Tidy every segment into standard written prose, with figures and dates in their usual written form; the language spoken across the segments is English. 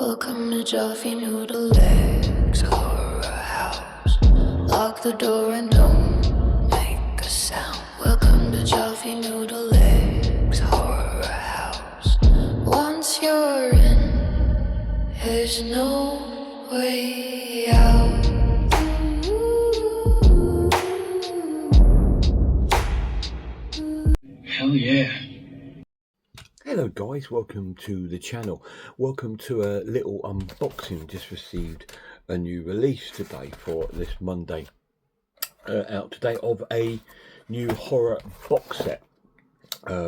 Welcome to Jolly Noodle Legs Horror House. Lock the door and don't make a sound. Welcome to Jolly Noodle Legs Horror House. Once you're in, there's no way out. Hell yeah. Hello guys, welcome to the channel. Welcome to a little unboxing. Just received a new release today for this Monday out today of a new horror box set,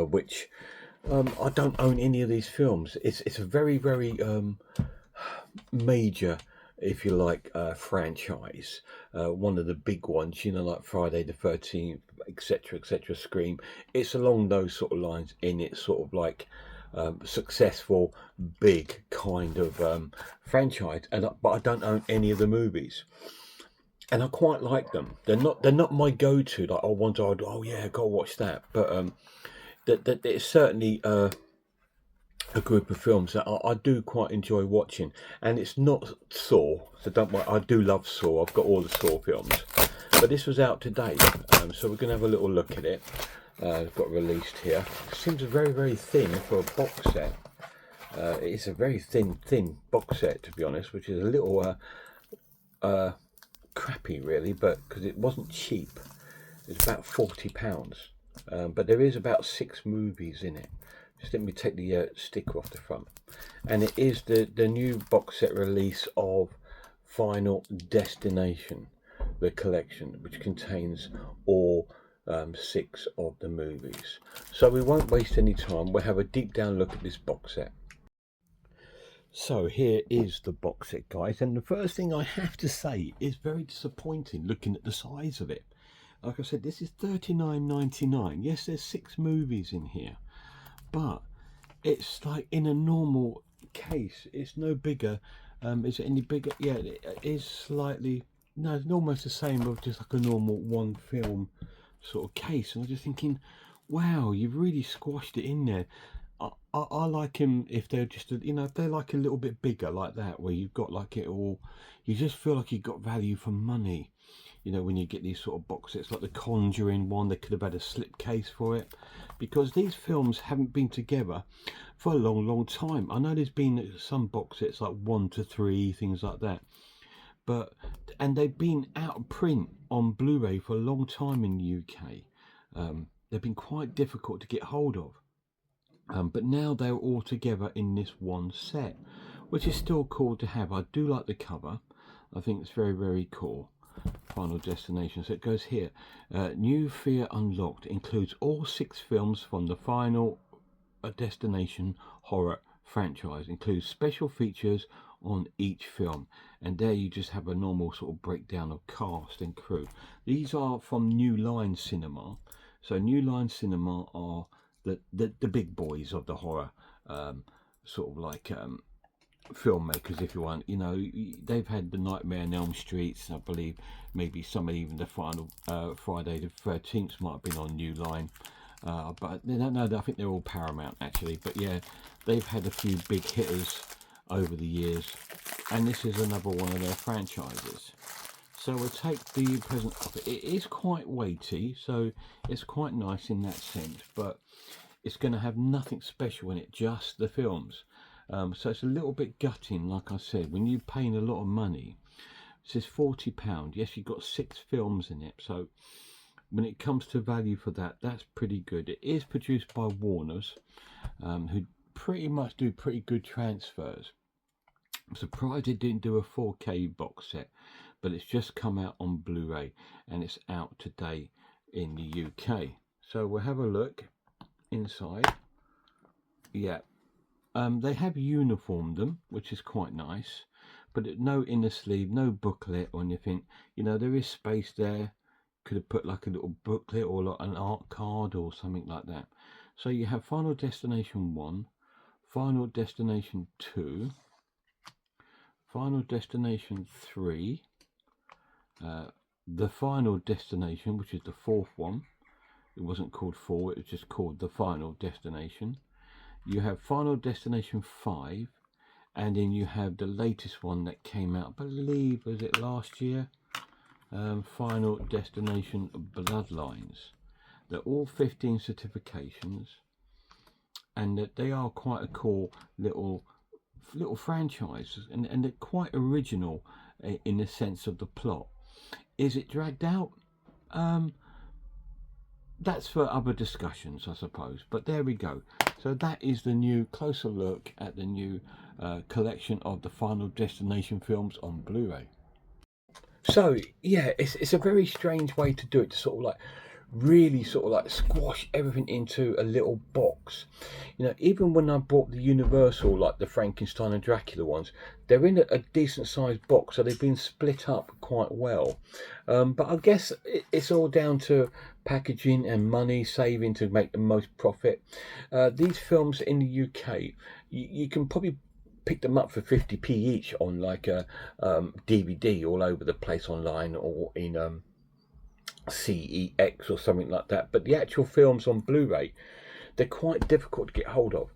which I don't own any of these films. It's a very major, if you like, franchise, one of the big ones, you know, like Friday the 13th, etc, Scream. It's along those sort of lines in its sort of like successful big kind of franchise, but I don't own any of the movies, and I quite like them. They're not my go-to, like, oh yeah, go watch that, but that it's certainly a group of films that I do quite enjoy watching. And it's not Saw, so don't worry, I do love Saw. I've got all the Saw films, but this was out today, so we're gonna have a little look at it. Got released here. Seems very thin for a box set. It's a very thin box set, to be honest, which is a little crappy really, but because it wasn't cheap. It's about £40, but there is about 6 movies in it. Just let me take the sticker off the front, and it is the new box set release of Final Destination, the collection, which contains all 6 of the movies. So we won't waste any time. We'll have a deep down look at this box set. So here is the box set, guys, and the first thing I have to say is very disappointing looking at the size of it. Like I said, this is $39.99. Yes, there's 6 movies in here, but it's like in a normal case. It's no bigger. Is it any bigger? Yeah, it is slightly. No, it's almost the same of just like a normal one film sort of case. And I'm just thinking, wow, you've really squashed it in there. I like him if they're just, you know, if they're like a little bit bigger like that, where you've got like it all, you just feel like you've got value for money. You know, when you get these sort of box sets like the Conjuring one, they could have had a slip case for it, because these films haven't been together for a long time. I know there's been some box sets like 1 to 3, things like that, but and they've been out of print on Blu-ray for a long time in the UK. They've been quite difficult to get hold of, but now they're all together in this one set, which is still cool to have. I do like the cover. I think it's very cool. Final Destination. So it goes here. New Fear Unlocked includes all 6 films from the Final Destination horror franchise. Includes special features on each film, and there you just have a normal sort of breakdown of cast and crew. These are from New Line Cinema. So New Line Cinema are the big boys of the horror sort of like filmmakers, if you want. You know, they've had the Nightmare on Elm Streets, I believe, maybe some even the final Friday the 13th might have been on New Line, but no, I think they're all Paramount actually. But yeah, they've had a few big hitters over the years, and this is another one of their franchises. So we'll take the present off. It is quite weighty, so it's quite nice in that sense, but it's going to have nothing special in it, just the films. So it's a little bit gutting, like I said, when you're paying a lot of money. It says £40. Yes, you've got 6 films in it, so when it comes to value for that, that's pretty good. It is produced by Warner's, who pretty much do pretty good transfers. I'm surprised they didn't do a 4K box set, but it's just come out on Blu-ray and it's out today in the UK. So we'll have a look inside. Yeah. They have uniformed them, which is quite nice, but no inner sleeve, no booklet or anything. You know, there is space there. Could have put like a little booklet or like an art card or something like that. So you have Final Destination 1, Final Destination 2, Final Destination 3, the Final Destination, which is the 4th one. It wasn't called 4, it was just called the Final Destination. You have Final Destination 5 and then you have the latest one that came out, I believe, was it last year? Final Destination Bloodlines. They're all 15 certifications, and that they are quite a cool little franchises, and they're quite original in the sense of the plot. Is it dragged out? That's for other discussions, I suppose, but there we go. So that is the new closer look at the new collection of the Final Destination films on Blu-ray. So yeah, it's a very strange way to do it, to sort of like really sort of like squash everything into a little box. You know, even when I bought the Universal, like the Frankenstein and Dracula ones, they're in a decent sized box, so they've been split up quite well. But I guess it's all down to packaging and money saving to make the most profit. These films in the UK, you can probably pick them up for 50p each on like a DVD all over the place online, or in CEX or something like that. But the actual films on Blu-ray, they're quite difficult to get hold of.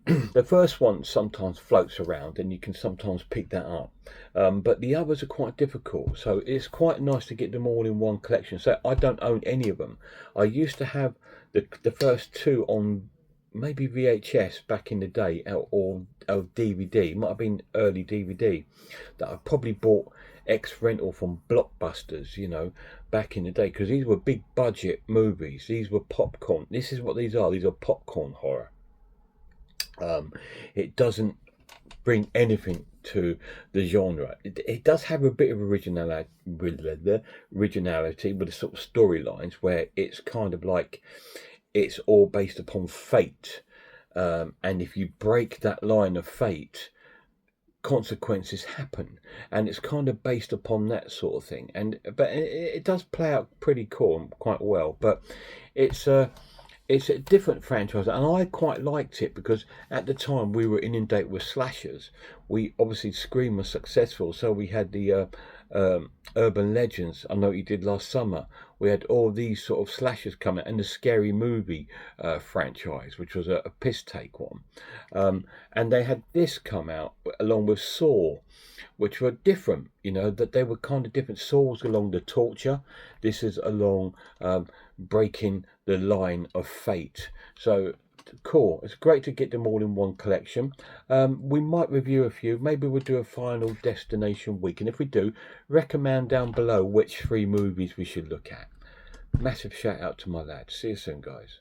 The first one sometimes floats around and you can sometimes pick that up, but the others are quite difficult, so it's quite nice to get them all in one collection. So I don't own any of them. I used to have the first two on maybe VHS back in the day, or DVD, might have been early DVD, that I probably bought ex-rental from Blockbusters, you know, back in the day, because these were big budget movies. These were popcorn. This is what these are popcorn horror. It doesn't bring anything to the genre. It does have a bit of originality with the sort of storylines, where it's kind of like it's all based upon fate, and if you break that line of fate, consequences happen, and it's kind of based upon that sort of thing. But it does play out pretty cool and quite well. But it's a different franchise, and I quite liked it because at the time we were inundated with slashers. We obviously, Scream was successful, so we had the Urban Legends. I know what you did last summer. We had all these sort of slashers come out, and the Scary Movie franchise, which was a piss take one. And they had this come out along with Saw, which were different, you know, that they were kind of different. Saw's along the torture. This is along breaking the line of fate. So cool. It's great to get them all in one collection. We might review a few. Maybe we'll do a Final Destination week, and if we do, recommend down below which 3 movies we should look at. Massive shout out to my lad. See you soon, guys.